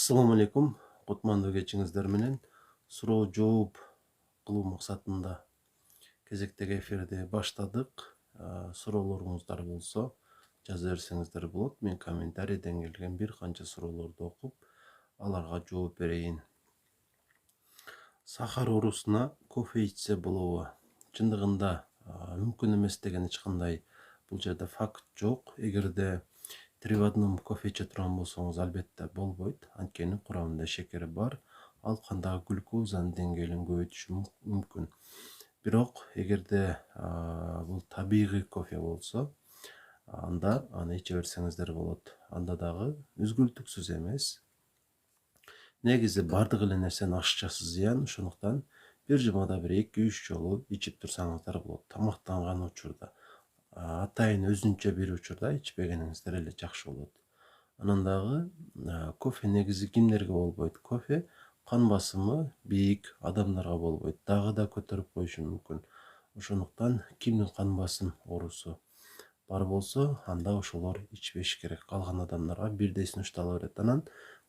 Assalamu алейкум. Кутмандуу кечиңиздер менен суроо жооп кылуу максатында кезектеги эфирди баштадык. Суроолоруңуздар болсо жаза берсеңиздер болот. Мен комментарийден келген бир канча суроолорду окуп, аларга жооп берейин. Сахар оорусуна кофе ичсе болобу? Чындыгында мүмкүн эмес деген эч кандай бул жерде факт жок. Эгерде 3 в 1 кофе иче турган болсоңуз, албетте болбойт. Анткени курамында шекер бар. Ал кандагы глюкозанын деңгээлин көбөйтүшү мүмкүн. Бирок эгерде бул табигый кофе болсо, анда аны иче берсеңиздер болот. Анда дагы үзгүлтүксүз эмес. Негизи бардык эле нерсенин ашыкчасы зыян, ошондуктан бир жумада бир 2-3 жолу ичип турсаңыздар болот. Тамактанган учурда, атайын өзүнчө бир учурда ичпегениңиздер эле жакшы болот. Анан дагы кофе негизи кимдерге болбойт? Кофе кан басымы бийик адамдарга болбойт, дагы да көтөрүп коюшу мүмкүн. Ошондуктан кимдин кан басым оорусу бар болсо, анда ошолор ичпеш керек. Калган адамдарга бирдей сунуштала берет. Анан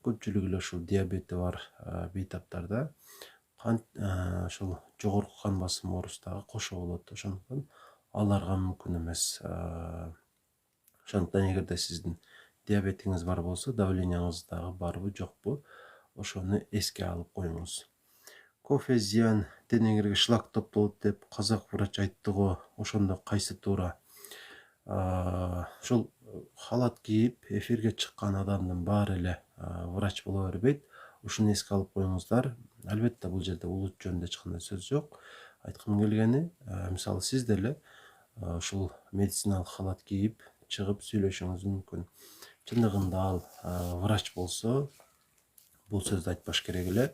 көпчүлүк эле ушул диабети бар бейтаптарда ошол жогорку кан басым оорусу дагы кошо болот. Ошондуктан аларга мүмкүн эмес. Ошондуктан эгерде сиздин диабетиңиз бар болсо, давлениеңиз дагы барбы жокпу, ошону эске алып коюңуз. Кофе зыян, денеңерге шлак топтолот деп казак врач айтты го, ошондо кайсы туура? Ушул халат кийип эфирге чыккан адамдын баары эле врач боло бербейт. Ушуну эске алып коюңуздар. Албетте бул жерде улут жөнүндө эч кандай сөз жок. Айткым келгени, мисалы сиз деле ушул медициналык халат кийип чыгып сүйлөшүңүз мүмкүн. Чындыгында ал врач болсо, бул сөздү айтпаш керек эле.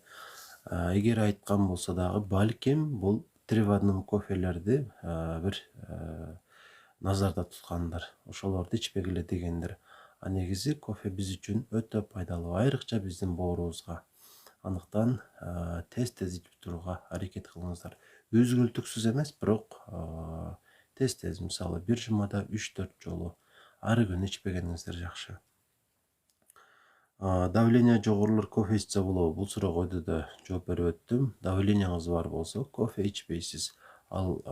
Эгер айткан болсо дагы, балким бул 3 в 1 кофелерди бир назарда туткандыр. Ошолорду ичпегиле дегендир. Негизи кофе биз үчүн өтө пайдалуу, айрыкча биздин боорубузга. Андыктан тез ичип турууга аракет кылыңыздар. Үзгүлтүксүз эмес, бирок тез, мисалы бир жумада 3-4 жолу. Ар күнү ичпегениңиздер жакшы. Давление жогорулар кофе ичсе болобу? Бул суроого да жооп берип өттүм. Давлениеңиз бар болсо, кофе ичпейсиз. Ал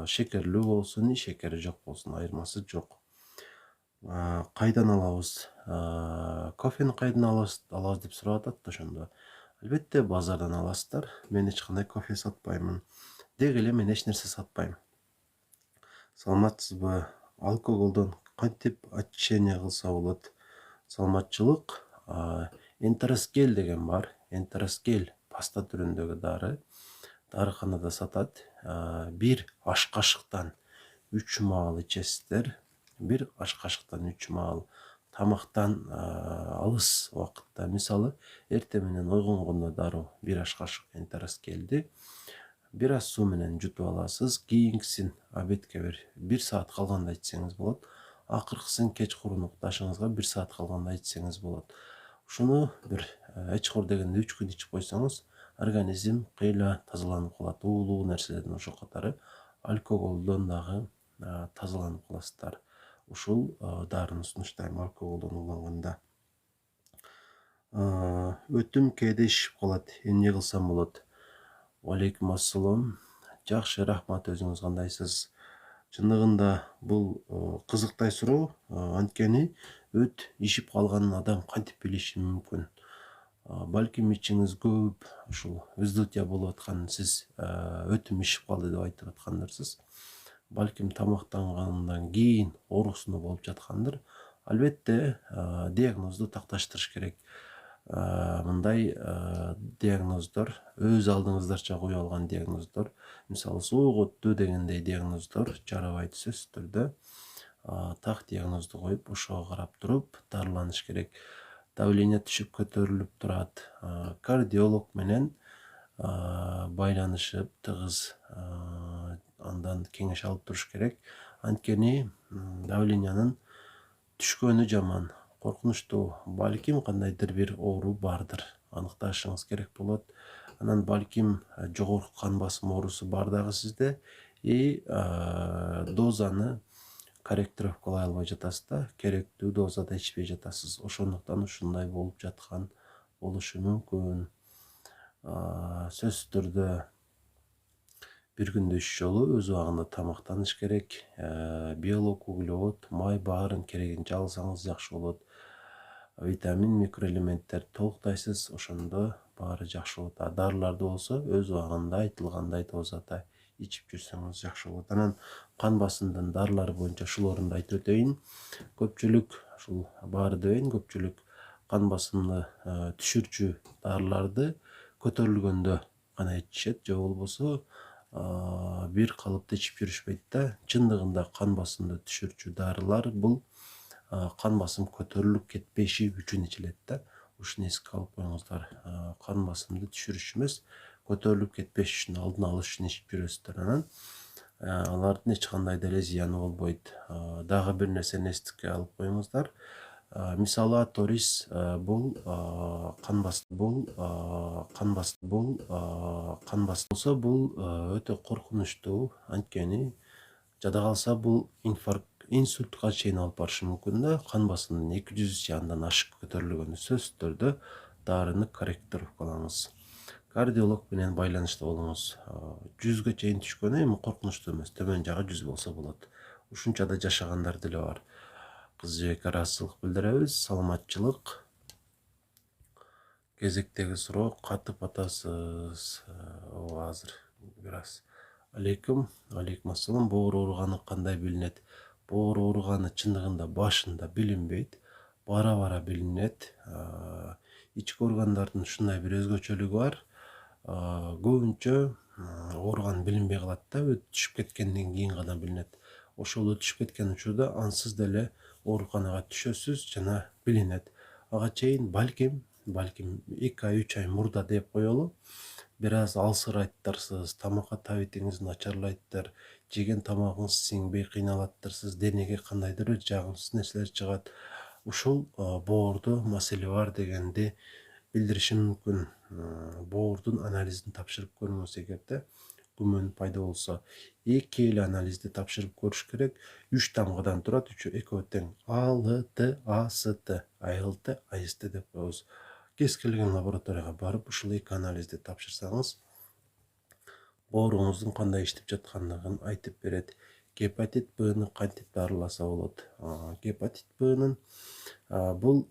шекерлүү болсун, шекери жок болсун, айырмасы жок. Кайдан алабыз? Кофени кайдан алабыз деп сурап атат ошондо. Албетте базардан аласыздар. Мен эч кандай кофе сатпаймын. Деги эле мен эч нерсе сатпайм. Саламатсызбы? Алкоголдон кантип очищение кылса болот? Саламатчылык, энтероскел деген бар. Энтероскел паста түрүндөгү дары. Дарыканада сатат. Бир аш кашыктан 3 маал ичесиздер. Бир аш кашыктан 3 маал тамактан алыс убакытта, мисалы эртең менен ойгонгондо дароо бир аш кашык энтероскелди бир аз суу менен жутуп аласыз. Кийинкисин обедке бир саат калганда ичсеңиз болот. Акыркысын кечкурун укташыңызга 1 саат калганда ичсеңиз болот. Ушуну бир эчкор дегенде 3 күн ичип койсоңуз, организм кыйла тазаланып калат. Уулуу нерселерден ошол катары алкоголдон дагы тазаланып каласыздар. Ушул дарыны сунуштайм алкоголдон ууланганда. Өтүм кээде шишип калат. Эмне кылсам болот? Алейкум ассалам. Жакшы, рахмат. Өзүңүз кандайсыз? Чындыгында бул кызыктай суроо. Анткени өт ишип калганын адам кантип билиши мүмкүн? Балким ичиңиз көп, ушул вздутие болуп атканын сиз өтүм ишип калды деп айтып аткандарсыз. Балким тамактангандан кийин оорусуну болуп жаткандыр. Албетте диагнозду такташтырыш керек. Мындай диагноздор, өз алдыңыздарча коюп алган диагноздор, мисалы суук өттү дегендей диагноздор жарабайт сөзсүз түрдө. Так диагнозду коюп, ошого карап туруп дарыланыш керек. Давление түшүп көтөрүлүп турат. Кардиолог менен байланышып, тыгыз андан кеңеш алып туруш керек. Анткени давлениянын түшкөнү жаман, коркунучтуу. Балким кандайдыр бир оору бардыр. Аныкташыңыз керек болот. Анан балким жогорку кан басым оорусу бар дагы сизде. Дозаны корректировкалай албай жатасыз да, керектүү дозада ичпей жатасыз. Ошондуктан ушундай болуп жаткан болушу мүмкүн. Сөзсүз түрдө бир күндө 3 жолу өз убагында тамактаныш керек. Белок, углевод, май баарын керегинче алсаңыз жакшы болот. Витамин, микроэлементтер толуктайсыз, ошондо баары жакшы болот. Дарыларды болсо өз убагында айтылгандай дозада ичип жүрсөңүз жакшы болот. Анан кан басымдын дарылары боюнча ушулорунду айтып өтөйүн. Көпчүлүк ушул баары дебейин, көпчүлүк кан басымды түшүрчү дарыларды көтөрүлгөндө гана ичишет, же болбосо бир калыпты ичип жүрүшпөйт да. Чындыгында кан басымды түшүрчү дарылар бул кан басым көтөрүлүп кетпеши үчүн ичилет да. Ушуну эске алып коюңуздар. Кан басымды түшүрүш эмес, көтөрүлүп кетпеш үчүн, алдын алыш үчүн ичип жүрөсүздөр. Анан алардын эч кандай деле зыяны болбойт. Дагы бир нерсени эстикке алып коюңуздар. Мисалы Аторис бул кан болсо бул өтө коркунучтуу, анткени жада калса бул инсультка чейин алып барышы мүмкүн да. Кан басымдын 200 андан ашык көтөрүлгөндө сөзсүз түрдө дарыны корректировкалаңыз. Кардиолог менен байланышта болуңуз. 100гө чейин түшкөнү эми коркунучтуу эмес, төмөн жагы 100 болсо болот. Ушунчада жашагандар деле бар. Кыз жебекке ыраазычылык билдиребиз. Саламатчылык. Кезектеги суроо, катып атасыз? Азыр бир аз. Алейкум ассалам. Боор ооруганы кандай билинет? Боор ооруганы чындыгында башында билинбейт, бара билинет. Ички органдардын ушундай бир өзгөчөлүгү бар. Көбүнчө ооруган билинбей калат да, түшүп кеткенден кийин гана билинет. Ошол түшүп кеткен учурда ансыз деле ооруканага түшөсүз жана билинет. Ага чейин балким 2 ай 3 ай мурда деп коелу. Бир аз алсырайттырсыз, тамакка табитиңиз начарлайттыр, жеген тамагыңыз сиңбей кыйналаттырсыз, денеге кандайдыр бир жагымсыз нерселер чыгат. Ушул боордо маселе бар дегенди билдириши мүмкүн. Боордун анализин тапшырып көрүңүз эгерде күмөн пайда болсо. 2 эле анализди тапшырып көрүш керек. 3 тамгадан турат, экөө тең. АЛТ, АСТ, АЛТ, АСТ деп коебуз. Кез келген лабораторияга барып ушул 2 анализди тапшырсаңыз, бооруңуздун кандай иштеп жаткандыгын айтып берет. Гепатит Б-ны кантип дарыласа болот? Гепатит Б-нын бул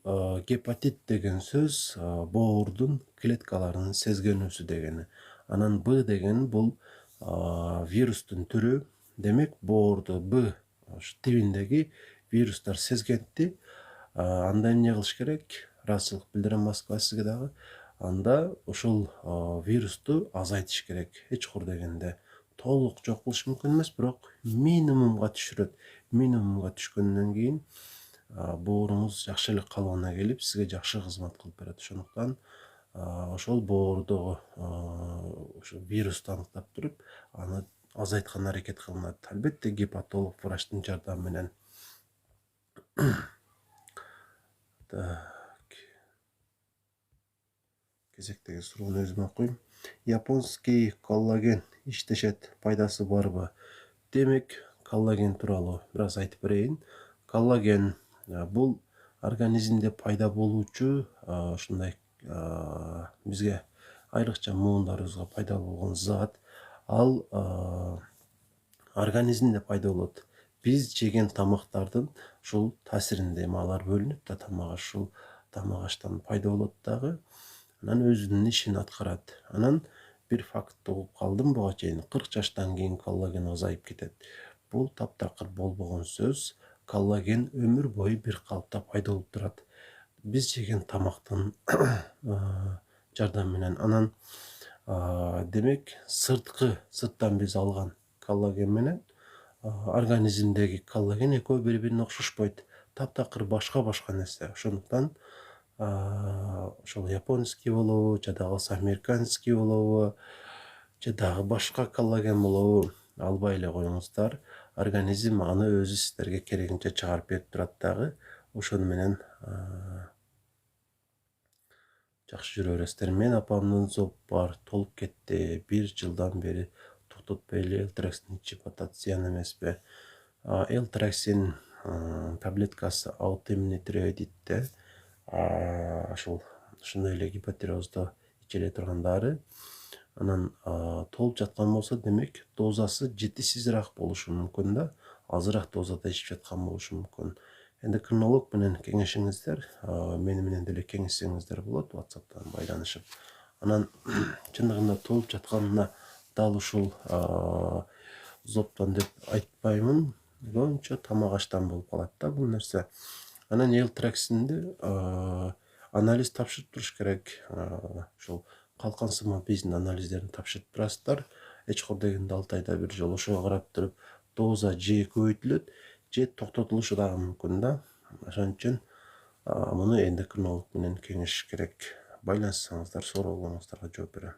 гепатит деген сөз боордун клеткаларынын сезгенүүсү дегени. Анан Б деген бул вирустун түрү. Демек, боорду Б тибиндеги вирустар сезгенти. Анда эмне кылыш керек? Ыраазычылык билдирем Москва сизге дагы. Анда ушул вирусту азайтыш керек. Эч кур дегенде толук жок кылыш мүмкүн эмес, бирок минимумга түшүрөт. Минимумга түшкөндөн кийин бооруңуз жакшы эле калыбына келип, сизге жакшы кызмат кылып берет. Ошондуктан ошол боордогу ошо вирусту аныктап туруп, аны азайткан аракет кылынат. Албетте, гепатолог врачтын жардамы менен. Кезектеги суроону өзүм окуйм. Японский коллаген иштешет, пайдасы барбы? Демек, коллаген тууралуу бир аз айтып берейин. Коллаген бул организмде пайда болуучу ушундай бизге айрыкча муундарыбызга пайдалуу болгон зат. Ал организмде пайда болот. Биз жеген тамактардын ушул таасиринде алар бөлүнүп да тамак ушул тамак аштан пайда болот дагы. Анан өзүнүн ишин аткарат. Анан бир факт угуп калдым буга чейин. 40 жаштан кийин коллаген азайып кетет. Бул таптакыр болбогон сөз. Коллаген өмүр бою бир калыпта пайда болуп турат. Биз жеген тамактын жардамы менен. Анан демек, сырттан биз алган коллаген менен организмдеги коллаген экөө бири-бирине окшошпойт. Таптакыр башка нерсе. Ошондуктан ошол японский болобу, же калса американский болобу, же дагы башка коллаген болобу, албай эле коюңуздар. Организм аны өзү сиздерге керегинче чыгарып берип турат дагы. Ошону менен жакшы жүрө бересиздер. Мен апамдын зоб бар, толуп кетти. 1 жылдан бери токтотпой эле элтраксин ичип атат, зыян эмеспи? Элтраксин таблеткасы аутоиммунный тиреоидитте ошол ошондой эле гипотирозду иче эле турган дары. Анан толуп жаткан болсо, демек дозасы жетишсизирээк болушу мүмкүн да, азыраак дозада ичип жаткан болушу мүмкүн. Эндокринолог менен кеңешиңиздер, мени менен деле кеңешсеңиздер болот WhatsApp'тан байланышып. Анан чындыгында толуп жатканына дал ушул зоптон деп айтпаймын. Көбүнчө тамак аштан болуп калат да бул нерсе. Анан элтраксинди анализ тапшырып туруш керек. Ушул калкан сыма бездин анализдерин тапшырып турасыздар. Эчкор дегенде 6 айда бир жолу. Ошого карап туруп доза же көбөйтүлөт, же токтотулушу дагы мүмкүн да. Ошон үчүн муну эндокринолог менен кеңешиш керек. Байланышсаңыздар, суроолоруңуздарга жооп берем.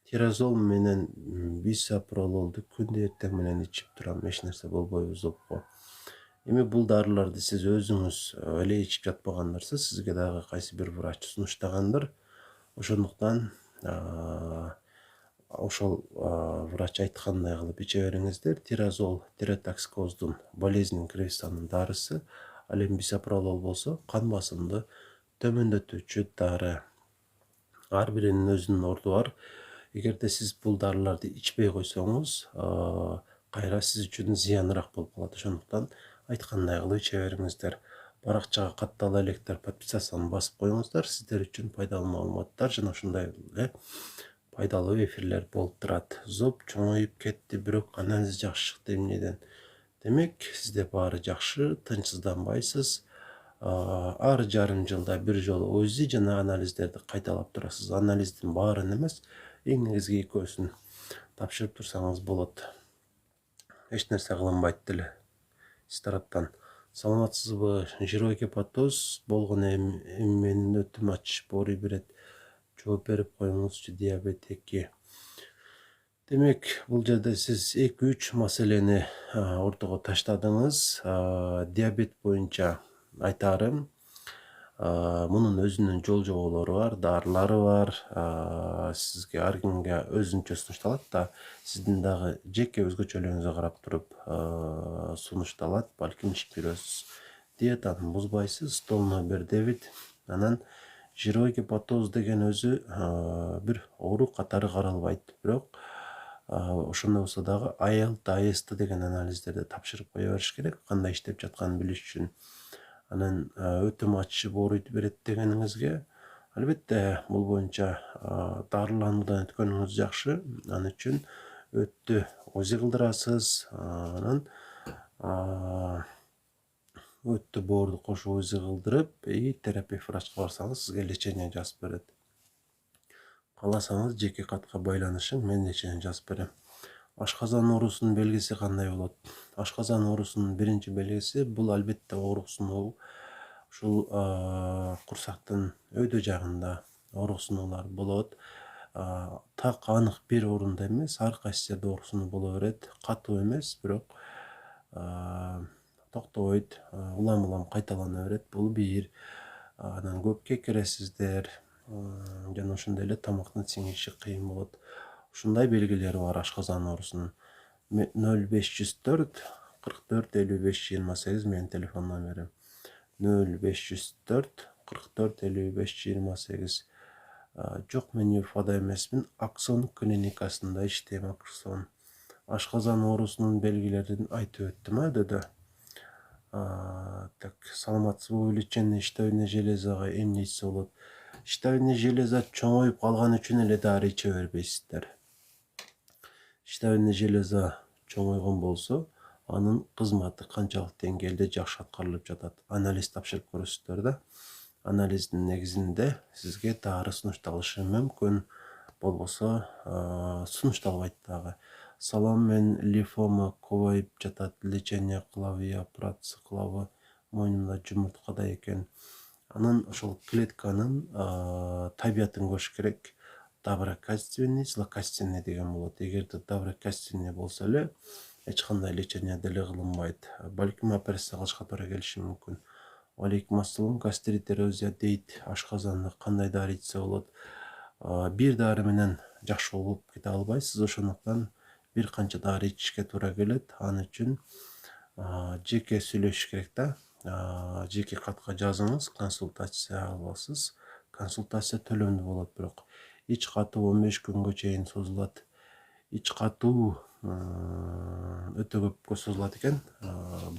Тиразол менен бисопрололду күндө эртең менен ичип турам, эч нерсе болбойбу зопко. Эми бул дарыларды сиз өзүңүз эле ичип жатпагандарса, сизге дагы кайсы бир врач сунуштагандыр. Ошондуктан ошол врач айткандай кылып иче бериңиздер. Тиразол тиреотоксикоздун болезнь креветанын дарысы, ал эми бисопролол болсо кан басымды төмөндөтүүчү дары. Ар биринин өзүнүн орду бар. Эгерде сиз бул дарыларды ичпей койсоңуз, кайра сиз үчүн зыяныраак болуп калат. Ошондуктан айткандай кылып иче бериңиздер. Баракчага каттала электер подписацияны басып коюңуздар. Сиздер үчүн пайдалуу маалыматтар жана ошондой эле пайдалуу эфирлер болуп турат. Зоп чоңоюп кетти, бирок анализ жакшы чыкты эмнеден? Демек, сизде баары жакшы, тынчсызданбайсыз. Ар жарым жылда бир жолу УЗИ жана анализдерди кайталап турасыз. Анализдин баарын эмес, эң негизги экөөсүн тапшырып турсаңыз болот. Эч нерсе кылынбайт деле сиз тараптан. Саламатсызбы? Жирой гепатоз болгон эми менин өтүм ачышып ооруй берет. Жооп берип коюңузчу, диабет 2. Демек, бул жерде сиз 2-3 маселени ортого таштадыңыз. Диабет боюнча айтарым, мунун өзүнүн жол жоболору бар, дарылары бар. Сизге ар кимге өзүнчө сунушталат да, сиздин дагы жеке өзгөчөлүгүңүзгө карап туруп сунушталат. Балким ичип көрөсүз. Диетаны бузбайсыз, столно бир дебит. Анан жирой гепатоз деген өзү бир оору катары каралбайт, бирок ошондой болсо дагы ALT, AST деген анализдерди тапшырып кое бериш керек, кандай иштеп жатканын билиш үчүн. Анан өтүм ачышып ооруй берет дегениңизге, албетте бул боюнча дарылануудан өткөнүңүз жакшы. Ал үчүн өттү УЗИ кылдырасыз. Анан өттү боорду кошуп УЗИ кылдырып, терапевт врачка барсаңыз сизге лечение жазып берет. Кааласаңыз жеке катка байланышың, мен лечение жазып берем. Ашказан оорусунун белгиси кандай болот? Ашказан оорусунун биринчи белгиси бул албетте ооруксунуу. Ушул курсактын өйдө жагында ооруксунуулар болот. Так анык бир орунда эмес, ар кайсы жерде ооруксунуу боло берет. Катуу эмес, бирок токтобойт, улам кайталана берет. Бул бир. Анан көп кекиресиздер, жана ошондой эле тамактын сиңиши кыйын болот. Ушундай белгилери бар ашказан оорусунун. 0504 44 55 28 менин телефон номерим. 0504 44 55 28. Жок, мен Уфада эмесмин, Аксон клиникасында иштейм. Аксон. Ашказан оорусунун белгилерин айтып өттүм өдөдө. Так, саламатсызбы? Лечение щитовидной железага эмне ичсе болот? Щитовидный железа чоңоюп калган үчүн эле дары иче бербейсиздер. Щитовидный железа чоңойгон болсо, анын кызматы канчалык деңгээлде жакшы аткарылып жатат? Анализ тапшырып көрөсүздөр да. Анализдин негизинде сизге дары сунушталышы мүмкүн. Болбосо сунушталбайт дагы. Салам, мен лимфома көбөйүп жатат, лечение кылабы, операция кылабы, мойнумда жумурткада экен. Анын ошол клетканын табиятын көрүш керек. Доброкачественный, злокачественный деген болот. Эгерде доброкачественный болсо эле эч кандай лечение деле кылынбайт. Балким операция кылышка туура келиши мүмкүн. Алейкум ассалам, гастрит, эрозия дейт. Ашказанды кандай дары ичсе болот? Бир дары менен жакшы болуп кете албайсыз, ошондуктан бир канча дары ичишке туура келет. Ал үчүн жеке сүйлөшүш керек да. жеке катка жазыңыз, консультация аласыз. Консультация төлөмдүү болот, бирок ич катуу 15 күнгө чейин созулат. Ич катуу өтө көпкө созулат экен.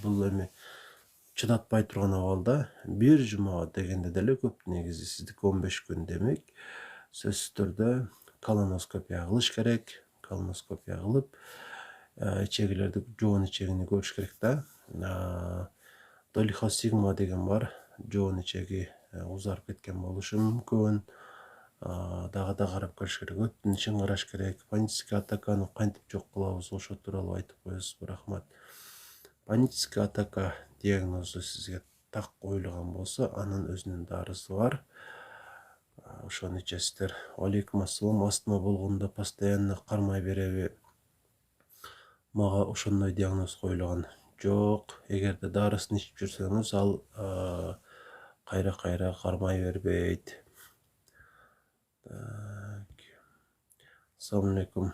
Бул эми чыдатпай турган абалда бир жума дегенде деле көп. Негизи сиздики 15 күн демек, сөзсүз түрдө колоноскопия кылыш керек. Колоноскопия кылып, ичегилерди, жоон ичегини көрүш керек да. Долихосигма деген бар. Жоон ичеги узарып кеткен болушу мүмкүн. Дагы да карап көрүш керек. Өттүн ишин караш керек. Панический атаканы кантип жок кылабыз, ошо тууралуу айтып коесузбу? Рахмат. Панический атака диагнозу сизге так коюлган болсо, анын өзүнүн дарысы бар. Ошону ичесиздер. Алейкум ассалам. Астма болгондо постоянно кармай береби? Мага ошондой диагноз коюлган жок. Эгерде дарысын ичип жүрсөңүз, ал кайра кармай бербейт. Ассаламу алейкум.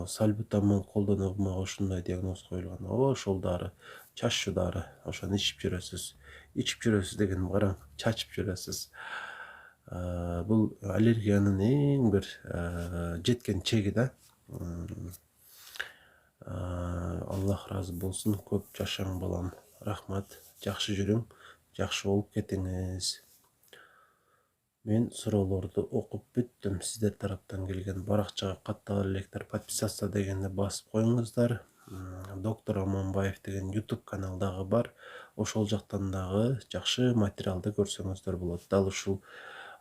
Сальбутамол колдонуп, мага ошондой диагноз коюлган. Ошол дары, чаччу дары. Ошону ичип жүрөсүз. Ичип жүрөсүз деген караң, чачып жүрөсүз. Бул аллергиянын эң бир жеткен чеги да. Аллах разы болсун. Көп жашаң балам. Рахмат. Жакшы жүрүң. Жакшы болуп кетиңиз. Мен суроолорду окуп бүттүм. Сиздер тараптан келген баракчага каттала электер подписаться дегенди басып коюңуздар. Доктор Аманбаев деген YouTube канал дагы бар. Ошол жактан дагы жакшы материалды көрсөңүздөр болот. Дал ушул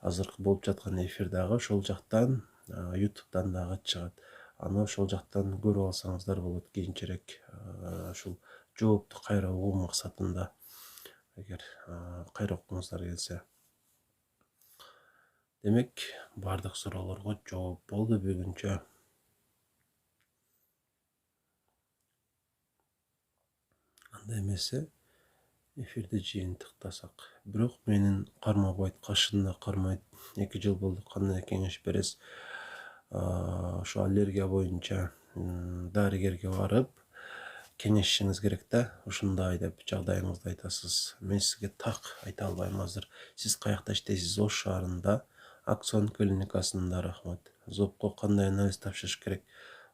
азыркы болуп жаткан эфир дагы ошол жактан, YouTube'дан дагы чыгат. Аны ошол жактан көрүп алсаңыздар болот кийинчерээк. Ушул жоопту кайра угуу максатында, эгер кайра окуңуздар келсе. Демек, бардык суроолорго жооп болду бүгүнчө. Андай эмесе, эфирди жыйынтыктасак. Бирок менин кармабайт, кашында кармайт. 2 жыл болду. Кандай кеңеш бересиз? Ошо аллергия боюнча дарыгерге барып, кеңешишиңиз керек да. Ушундай деп жагдайыңызды айтасыз. Мен сизге так айта албайм азыр. Сиз каякта иштейсиз? Ош шаарында, Аксон клиникасында. Рахмат. Зобко кандай анализ тапшырыш керек?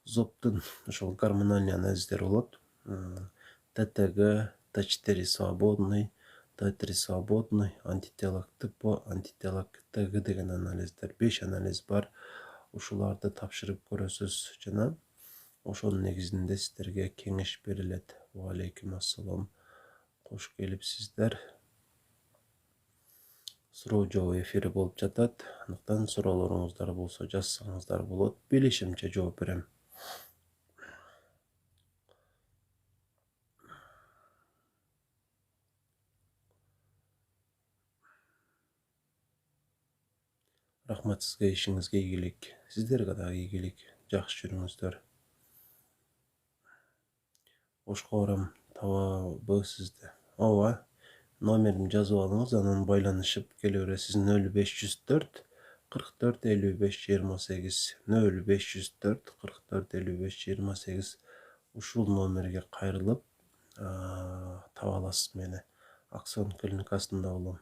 Зобтун ошол гормональный анализдери болот. ТТГ, Т4 свободный, Т3 свободный, антитело ТП, антитело ТГ деген анализдер. 5 анализ бар. Ушуларды тапшырып көрөсүз жана ошонун негизинде сиздерге кеңеш берилет. Ва алейкум ассалам. Кош келипсиздер. Суроо жооп эфири болуп жатат. Андыктан суроолоруңуздар болсо жазсаңыздар болот. Билишимче жооп берем. Рахмат сизге, ишиңизге ийгилик. Сиздерге дагы ийгилик. Жакшы жүрүңүздөр. Ошко барам, табабы сизди? Ооба. Номерин жазып алыңыз, анан байланышып келе бересиз. 0504 44 55 28. 0504 44 55 28. Ушул номерге кайрылып таба аласыз мени. Аксон клиникасында болом.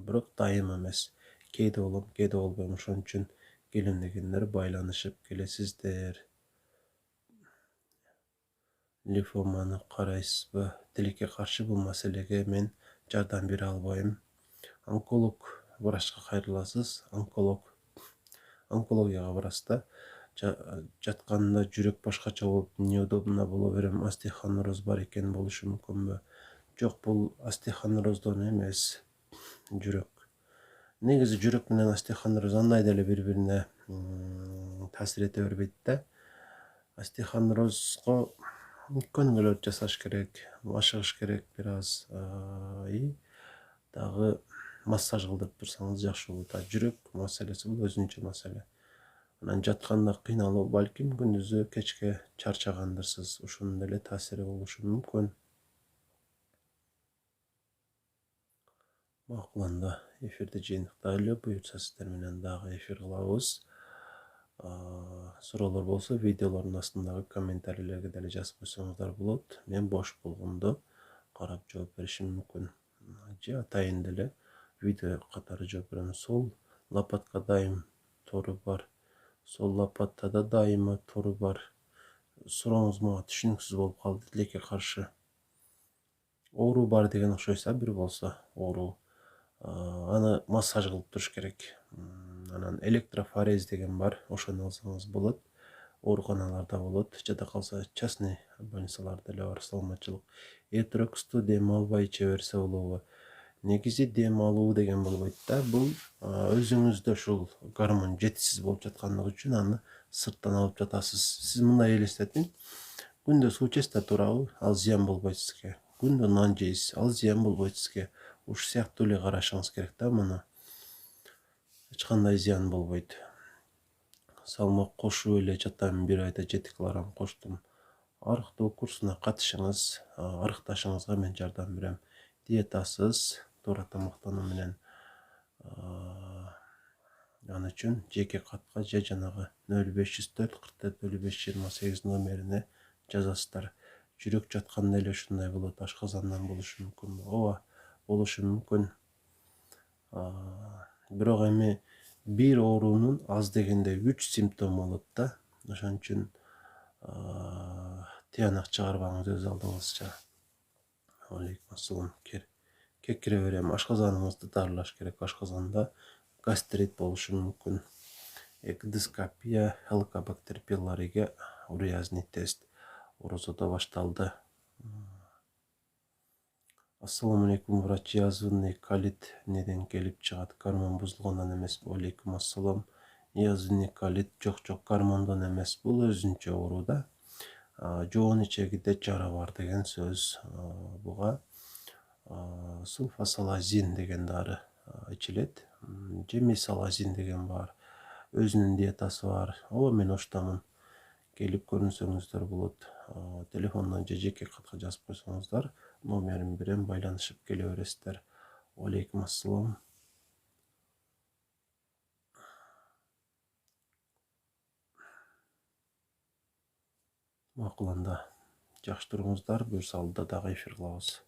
Бирок дайым эмес. Кээде болом, кээде болбойм. Ошон үчүн келем дегендер байланышып келесиздер. Лимфоманы карайсызбы? Тилекке каршы бул маселеге мен жардам бере албайм. Онколог врачка кайрыласыз. Онкологияга барасыз да. Жатканда жүрөк башкача болуп, неудобно боло берем. Остеохондроз бар экен, болушу мүмкүнбү? Жок, бул остеохондроздон эмес, жүрөк. Негизи жүрөк менен остеохондроз андай деле бири-бирине таасир эте бербейт да. Остеохондрозго көнгөлөт жасаш керек, ашыгыш керек бир аз, и дагы массаж кылдырып турсаңыз жакшы болот. Жүрөк маселеси бул өзүнчө маселе. Анан жатканда кыйналуу, балким күндүзү кечке чарчагандырсыз, ошонун деле таасири болушу мүмкүн. Макул, анда эфирди жыйынтыктайлы. Буюрса сиздер менен дагы эфир кылабыз. Суроолор болсо видеолордун астындагы комментарийлерге деле жазып койсоңуздар болот. Мен бош болгондо карап жооп беришим мүмкүн. же атайын деле видео катары жооп берем. Сол лапатка дайым тору бар. Сол лапатта да дайыма тору бар. Сурооңуз мага түшүнүксүз болуп калды. Тилекке каршы оору бар деген окшойсо, бир болсо оору, аны массаж кылып туруш керек. Анан электрофорез деген бар, ошону алсаңыз болот. Ооруканаларда болот, жада калса частный больницаларда деле бар. Саламатчылык. Эртерээк дем албай иче берсе болобу? Негизи дем алуу деген болбойт да. Бул өзүңүздө ушул гормон жетишсиз болуп жаткандыгы үчүн аны сырттан алып жатасыз. Сиз мындай элестетиң. Күндө суу ичесиз да туурабы? Ал зыян болбойт сизге. Күндө нан жейсиз, ал зыян болбойт сизге. Ушу сыяктуу эле карашыңыз керек да муну. Эч кандай зыян болбойт. Салмак кошуп эле жатам, бир айда 7 килограмм коштум. Арыктоо курсуна катышыңыз, арыкташыңызга мен жардам берем. Диетасыз, туура тамактануу менен. Аны үчүн жеке катка же жанагы 0504 44 0528 номерине жазасыздар. Жүрөк жатканда эле ушундай болот, ашказандан болушу мүмкүн. Ооба, болушу мүмкүн. Бирок эми бир оорунун аз дегенде 3 симптому болот да. Ошон үчүн тыянак чыгарбаңыз өз алдыңызча. Алейкум ассалам. Кекире берем. Ашказаныңызды дарылаш керек. Ашказанда гастрит болушу мүмкүн. Экдоскопия, хеликобактер пилориге уреазный тест. Орозодо башталды. Ассаламу алейкум, врач. Язвенный колит неден келип чыгат? Гормон бузулгандан эмеспи? Алейкум ассалам. Язвенный колит жок, гормондон эмес. Бул өзүнчө оору да. Жоон ичегиде жара бар деген сөз. Буга сульфасалазин деген дары ичилет. Же месалазин деген бар. Өзүнүн диетасы бар. Ооба, мен оштамын. Келип көрүнсөңүздөр болот. Телефондон же жеке катка жазып койсоңуздар, номерин берем, байланышып келе бересиздер. Алейкум ассалам. Макул анда. Жакшы туруңуздар, буюрса алда дагы эфир кылабыз.